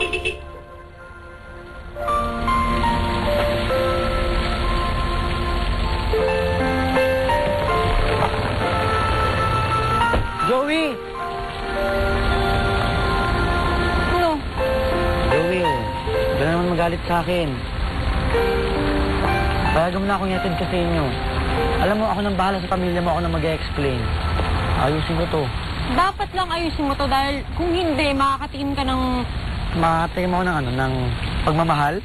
Joey! Ano? Joey, huwag ka naman magalit sa akin. Payagan mo na akong yatid ka sa inyo. Alam mo, ako nang bahala sa pamilya mo, ako nang mag-e-explain. Ayusin ko to. Dapat lang ayusin mo to dahil kung hindi, makakatingin ka ng... Makakatingin mo ako ng ng pagmamahal?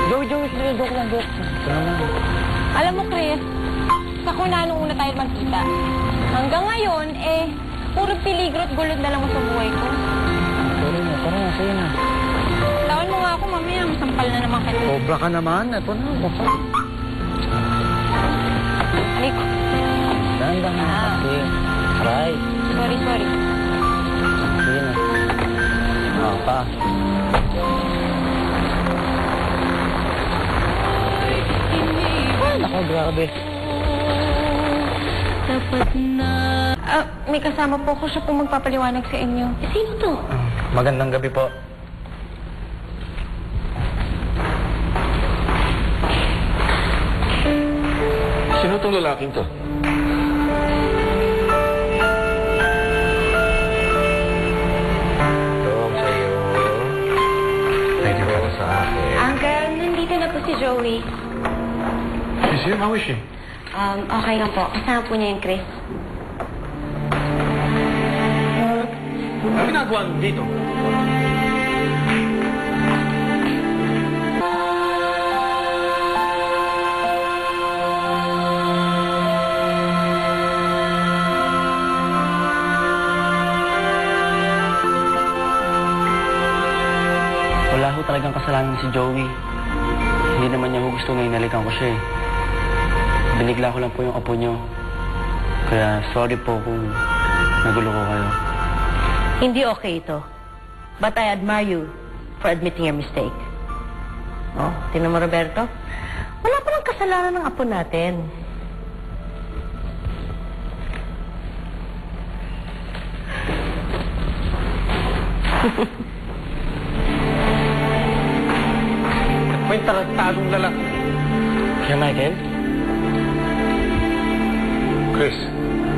Joey, joke lang. Ito naman. Alam mo, Chris, sa kung nung una tayo magkita. Hanggang ngayon, puro peligro at gulod na lang mo sa buhay ko. Tara na, sa'yo na. Tawan mo nga ako, mamaya, masampal na naman kita. Sobra ka naman. Ito na, baka. Alik. Dahan-dahan na kasi. Aray. Sorry. Sige na. Pa. Ay, naku, grabe. May kasama po ko siya po magpapaliwanag sa inyo. Sino to? Magandang gabi po. Sino tong lalaking to? Ito ang sa'yo. Pwede ba sa akin? Uncle, nandito na po si Joey. Is he? How is she? Okay lang po. Kasama po niya yung Chris. Ano ginagawa dito? Wala ho talagang kasalanan si Joey. Hindi naman niya ho gusto na inalikan ko siya eh. Binigla ko lang po yung apo niyo. Kaya sorry po kung nagulo ko kayo. Hindi okay ito. But I admire you for admitting your mistake. Oh, tingnan mo, Roberto. Wala pa lang kasalanan ng apo natin. May tagong lalaki. Siya, Michael? Chris.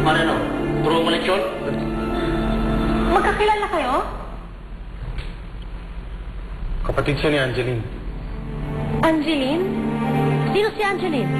Ano? Turo mo leksyon? Magkakilala kayo? Kapatid siya ni Angeline. Angeline? Sino si Angeline?